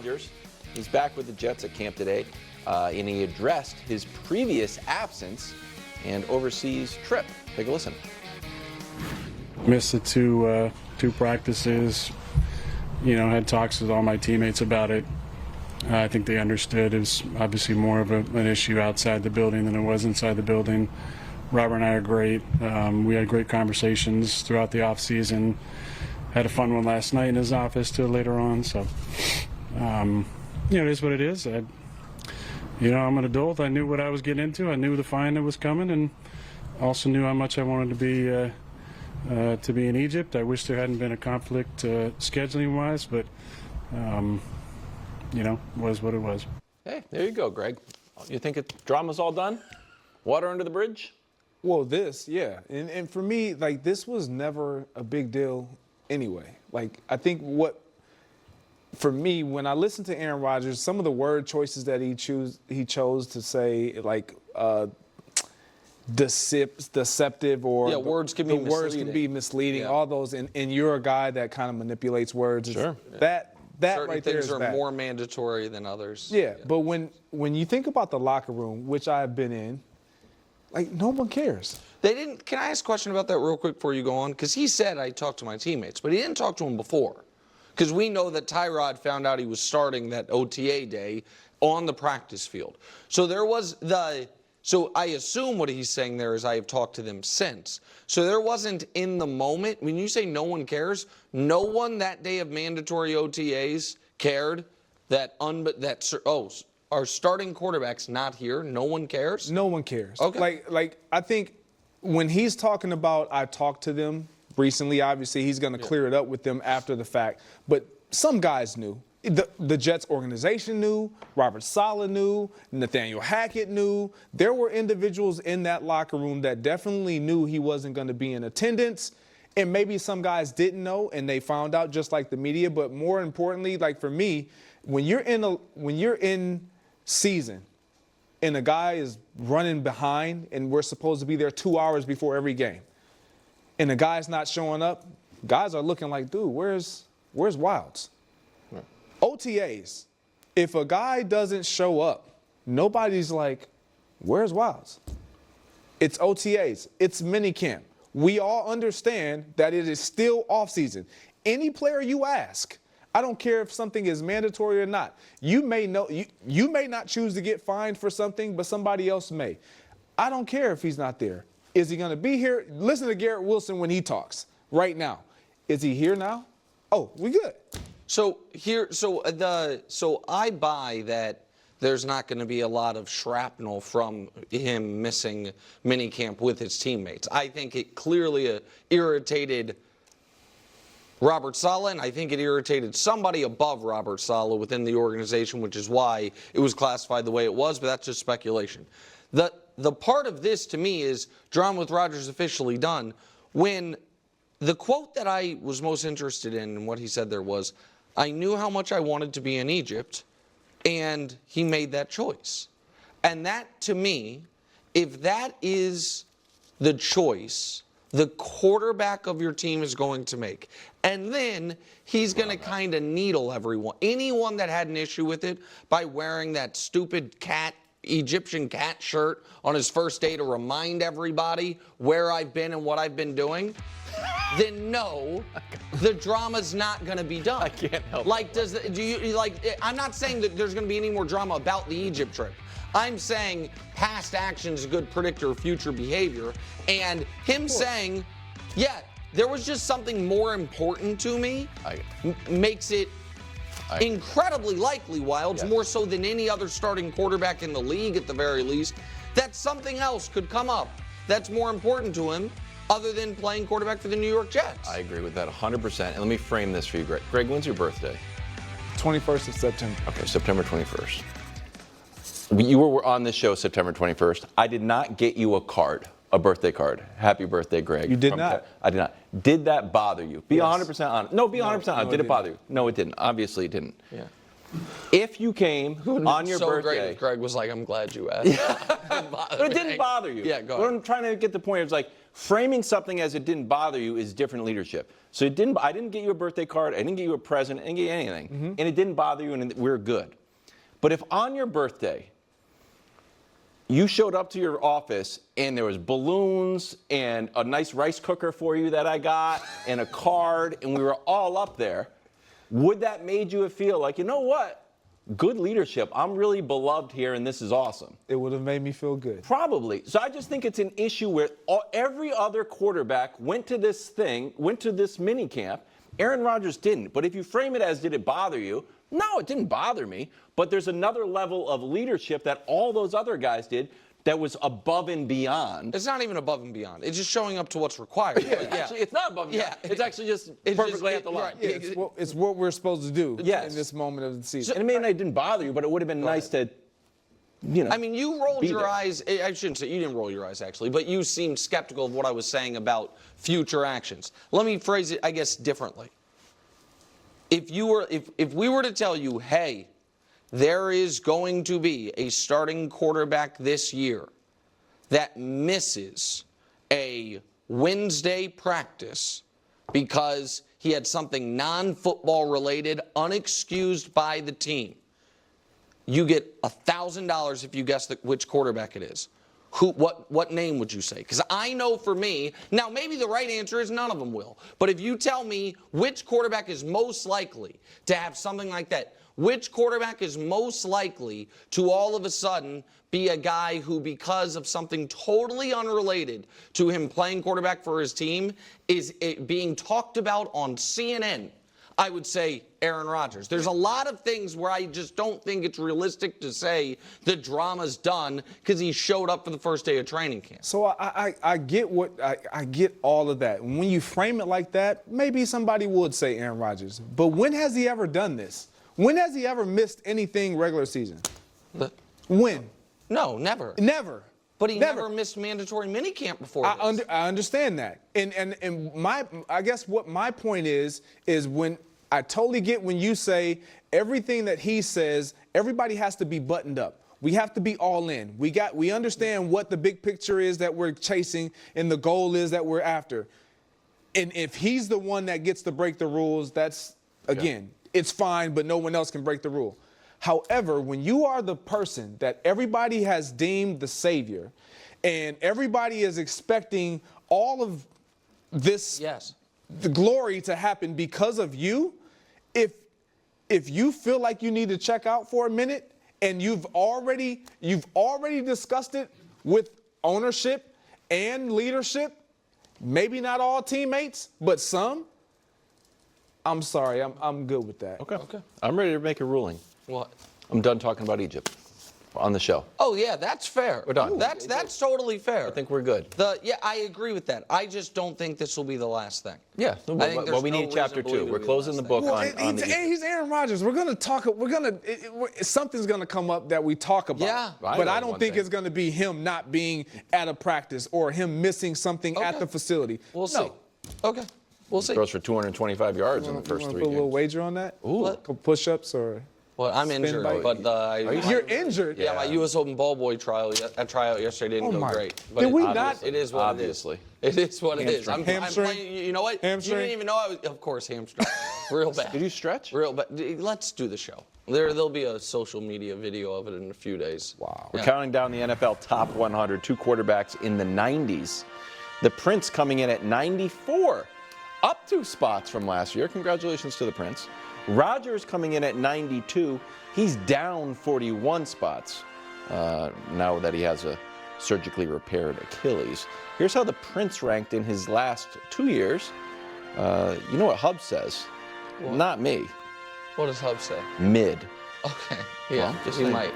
Rodgers. He's back with the Jets at camp today, and he addressed his previous absence and overseas trip. Take a listen. Missed the two practices. Had talks with all my teammates about it. I think they understood it was obviously more of an issue outside the building than it was inside the building. Robert and I are great. We had great conversations throughout the off season. Had a fun one last night in his office till later on. So, it is what it is. I'm an adult. I knew what I was getting into. I knew the fine that was coming, and also knew how much I wanted to be in Egypt. I wish there hadn't been a conflict scheduling-wise, but was what it was. Hey, there you go, Greg. You think drama's all done? Water under the bridge? Well, yeah. And for me, this was never a big deal anyway. I think for me, when I listened to Aaron Rodgers, some of the word choices that he chose to say, deceptive or words can be misleading. All those, and you're a guy that kind of manipulates words. Sure. That certain right there is things are bad. more mandatory than others. Yeah, but when you think about the locker room, which I've been in, no one cares. They didn't. Can I ask a question about that real quick before you go on? Because he said I talked to my teammates, but he didn't talk to them before. Because we know that Tyrod found out he was starting that OTA day on the practice field. So there was So I assume what he's saying there is I have talked to them since. So there wasn't in the moment, when you say no one cares, no one that day of mandatory OTAs cared that our starting quarterback's not here. No one cares? No one cares. Okay. I think when he's talking about I talked to them recently, obviously he's going to clear it up with them after the fact. But some guys knew. The Jets organization knew, Robert Saleh knew, Nathaniel Hackett knew. There were individuals in that locker room that definitely knew he wasn't going to be in attendance. And maybe some guys didn't know and they found out just like the media. But more importantly, for me, when you're in season and a guy is running behind and we're supposed to be there 2 hours before every game and the guy's not showing up, guys are looking like, dude, where's Wilds? OTAs, if a guy doesn't show up, nobody's like, where's Wilds? It's OTAs. It's minicamp. We all understand that it is still offseason. Any player you ask, I don't care if something is mandatory or not. You may not choose to get fined for something, but somebody else may. I don't care if he's not there. Is he going to be here? Listen to Garrett Wilson when he talks right now. Is he here now? Oh, we good. So I buy that there's not going to be a lot of shrapnel from him missing minicamp with his teammates. I think it clearly irritated Robert Saleh, and I think it irritated somebody above Robert Saleh within the organization, which is why it was classified the way it was, but that's just speculation. The part of this, to me, is drama with Rodgers officially done. When the quote that I was most interested in and what he said there was, I knew how much I wanted to be in Egypt, and he made that choice. And that, to me, if that is the choice the quarterback of your team is going to make, and then he's going to kind of needle anyone that had an issue with it by wearing that stupid Egyptian cat shirt on his first day to remind everybody where I've been and what I've been doing, then no, the drama's not going to be done. I can't help it. I'm not saying that there's going to be any more drama about the Egypt trip. I'm saying past action is a good predictor of future behavior. And him saying, there was just something more important to me, makes it incredibly likely, Wilds, more so than any other starting quarterback in the league at the very least, that something else could come up that's more important to him other than playing quarterback for the New York Jets. I agree with that 100%. And let me frame this for you, Greg. Greg, when's your birthday? 21st of September. Okay, September 21st. You were on this show September 21st. I did not get you a birthday card. Happy birthday, Greg. You did not? I did not. Did that bother you? Be 100% honest. No, be 100% honest. No, did it bother you? No, it didn't. Obviously, it didn't. Yeah. If you came on your so birthday. Great if Greg was like, I'm glad you asked. But it didn't bother you. Yeah, go What ahead. I'm trying to get the point is Framing something as it didn't bother you is different leadership. So I didn't get you a birthday card, I didn't get you a present, I didn't get you anything, and it didn't bother you, and we're good. But if on your birthday, you showed up to your office and there was balloons and a nice rice cooker for you that I got and a card and we were all up there, would that made you feel like, you know what? Good leadership. I'm really beloved here and this is awesome. It would have made me feel good. Probably. So I just think it's an issue where every other quarterback went to this mini camp. Aaron Rodgers didn't. But if you frame it as, did it bother you? No, it didn't bother me. But there's another level of leadership that all those other guys did that was above and beyond. It's not even above and beyond. It's just showing up to what's required. Actually, it's not above and beyond. It's actually just perfectly at the line. Yeah, it's what we're supposed to do Yes. in this moment of the season. And it didn't bother you, but it would have been nice to, I mean, you rolled your there. eyes. I shouldn't say you didn't roll your eyes, actually, but you seemed skeptical of what I was saying about future actions. Let me phrase it, I guess, differently. If we were to tell you, hey, there is going to be a starting quarterback this year that misses a Wednesday practice because he had something non-football related, unexcused by the team, you get $1,000 if you guess which quarterback it is. What name would you say? Because I know for me, now maybe the right answer is none of them will, but if you tell me which quarterback is most likely to have something like that, which quarterback is most likely to all of a sudden be a guy who, because of something totally unrelated to him playing quarterback for his team, is being talked about on CNN, I would say Aaron Rodgers. There's a lot of things where I just don't think it's realistic to say the drama's done because he showed up for the first day of training camp. So I get I get all of that. When you frame it like that, maybe somebody would say Aaron Rodgers. But when has he ever done this? When has he ever missed anything regular season? When? No, never. Never. But he never missed mandatory minicamp before this. I understand that. And I guess what my point is when I totally get when you say everything that he says, everybody has to be buttoned up. We have to be all in. We understand what the big picture is that we're chasing and the goal is that we're after. And if he's the one that gets to break the rules, that's, again, it's fine, but no one else can break the rule. However, when you are the person that everybody has deemed the savior and everybody is expecting all of this, the glory to happen because of you, if you feel like you need to check out for a minute and you've already discussed it with ownership and leadership, maybe not all teammates, but some, I'm sorry, I'm good with that. Okay. I'm ready to make a ruling. What? I'm done talking about Egypt on the show. Oh, yeah, that's fair. We're done. That's totally fair. I think we're good. I agree with that. I just don't think this will be the last thing. Yeah. Well, we need chapter 2. We're closing the book on the he's Aaron Rodgers. We're going to talk. Something's going to come up that we talk about. Yeah. But I don't think it's going to be him not being at a practice or him missing something at the facility. We'll see. Okay. We'll see. Throws for 225 yards in the first 3 Put a little games. wager on that? Ooh. Push-ups or? Well, I'm injured, bike. but You're injured? Yeah, my U.S. Open ball boy tryout yesterday didn't go great. But Did we not? It is what Obviously. it is. It is what it is. I'm Hamstring? playing, you know what? Hamstring? You didn't even know I was, of course, hamstring. Real bad. Did you stretch? Real bad. Let's do the show. There'll be a social media video of it in a few days. Wow. We're counting down the NFL top 100, 2 quarterbacks in the 90s. The Prince coming in at 94, up 2 spots from last year. Congratulations to the Prince. Rodgers coming in at 92. He's down 41 spots now that he has a surgically repaired Achilles. Here's how the Prince ranked in his last 2 years. You know what Hub says? What? Not me. What does Hub say? Mid. Okay. Yeah, Well, just he saying. might.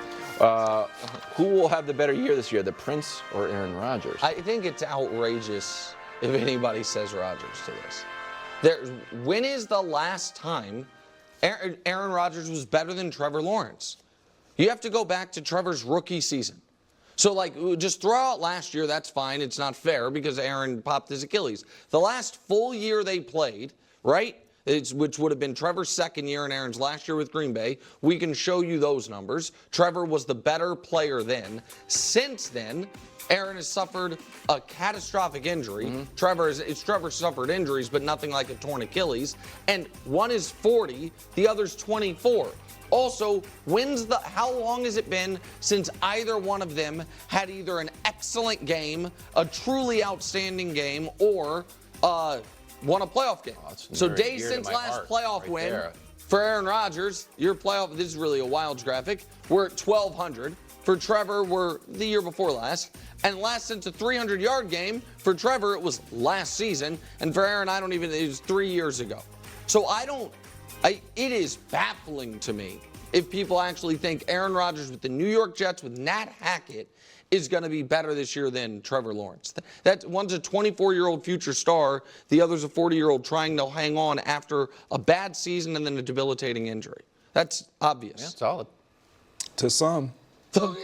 Who will have the better year this year, the Prince or Aaron Rodgers? I think it's outrageous if anybody says Rodgers to this. When is the last time Aaron Rodgers was better than Trevor Lawrence? You have to go back to Trevor's rookie season. So, just throw out last year, that's fine. It's not fair because Aaron popped his Achilles. The last full year they played, right? which would have been Trevor's second year and Aaron's last year with Green Bay. We can show you those numbers. Trevor was the better player then. Since then, Aaron has suffered a catastrophic injury. Trevor suffered injuries, but nothing like a torn Achilles. And one is 40, the other's 24. Also, how long has it been since either one of them had either an excellent game, a truly outstanding game, or won a playoff game? So days since last playoff win for Aaron Rodgers, your playoff, this is really a Wilds graphic, we're at 1,200. For Trevor, we're the year before last. And last since a 300-yard game, for Trevor, it was last season. And for Aaron, it was 3 years ago. So it is baffling to me if people actually think Aaron Rodgers with the New York Jets with Nat Hackett is going to be better this year than Trevor Lawrence. That one's a 24-year-old future star. The other's a 40-year-old trying to hang on after a bad season and then a debilitating injury. That's obvious. Yeah, solid. To some. To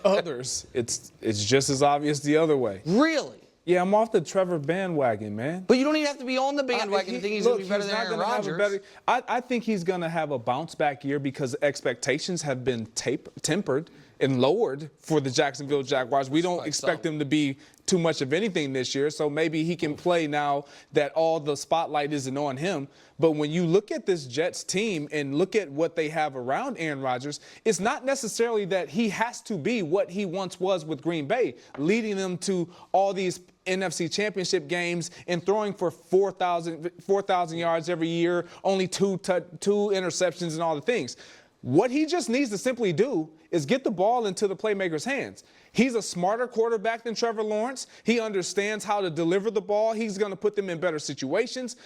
others, it's just as obvious the other way. Really? Yeah, I'm off the Trevor bandwagon, man. But you don't even have to be on the bandwagon and think he's going to be better than Aaron Rodgers. I think he's going to have a bounce-back year because expectations have been tempered and lowered for the Jacksonville Jaguars. We don't expect them to be too much of anything this year, so maybe he can play now that all the spotlight isn't on him. But when you look at this Jets team and look at what they have around Aaron Rodgers, it's not necessarily that he has to be what he once was with Green Bay, leading them to all these NFC Championship games and throwing for 4,000 yards every year, only two interceptions and all the things. What he just needs to simply do is get the ball into the playmaker's hands. He's a smarter quarterback than Trevor Lawrence. He understands how to deliver the ball. He's going to put them in better situations.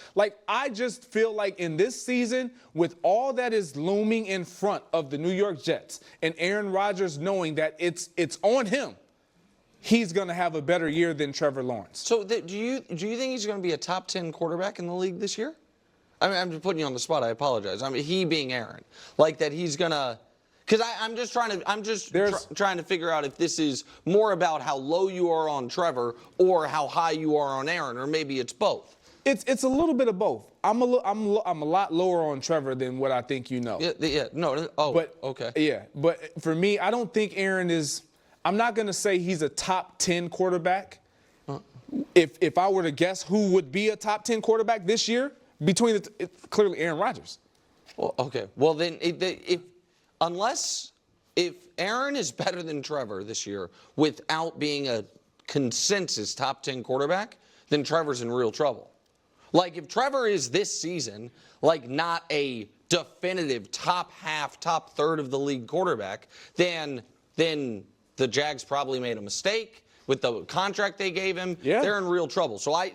I just feel like in this season, with all that is looming in front of the New York Jets and Aaron Rodgers knowing that it's on him, he's going to have a better year than Trevor Lawrence. So do you think he's going to be a top 10 quarterback in the league this year? I mean, I'm just putting you on the spot. I apologize. I mean, he being Aaron, that he's gonna. Because I'm just trying to figure out if this is more about how low you are on Trevor or how high you are on Aaron, or maybe it's both. It's a little bit of both. I'm a lot lower on Trevor than what I think you know. Okay. Yeah, but for me, I don't think Aaron is. I'm not gonna say he's a top 10 quarterback. If I were to guess who would be a top 10 quarterback this year. Between clearly Aaron Rodgers. Well, okay. Well, then, if Aaron is better than Trevor this year without being a consensus top 10 quarterback, then Trevor's in real trouble. If Trevor is this season, not a definitive top half, top third of the league quarterback, then the Jags probably made a mistake. With the contract they gave him, they're in real trouble. So I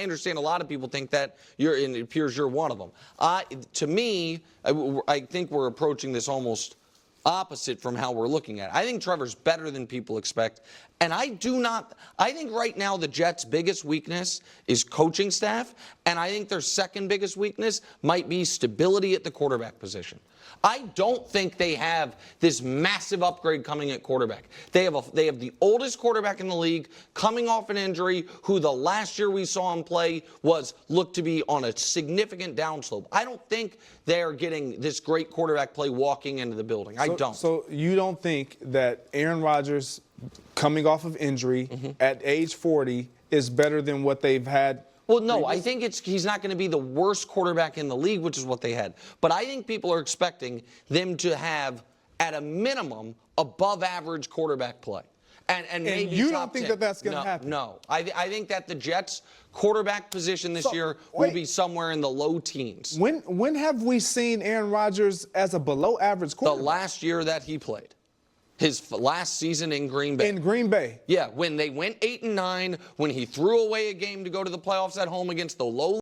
understand a lot of people think that it appears you're one of them. To me, I think we're approaching this almost opposite from how we're looking at it. I think Trevor's better than people expect. And I think right now the Jets' biggest weakness is coaching staff. And I think their second biggest weakness might be stability at the quarterback position. I don't think they have this massive upgrade coming at quarterback. They have the oldest quarterback in the league coming off an injury who the last year we saw him play looked to be on a significant downslope. I don't think they're getting this great quarterback play walking into the building. I don't. So you don't think that Aaron Rodgers coming off of injury at age 40 is better than what they've had? Well, no, I think he's not going to be the worst quarterback in the league, which is what they had. But I think people are expecting them to have, at a minimum, above average quarterback play. And maybe you top don't think 10. that's going to happen? No. I think that the Jets' quarterback position this year will be somewhere in the low teens. When have we seen Aaron Rodgers as a below average quarterback? The last year that he played. His last season in Green Bay. In Green Bay. Yeah, when they went 8-9, when he threw away a game to go to the playoffs at home against the low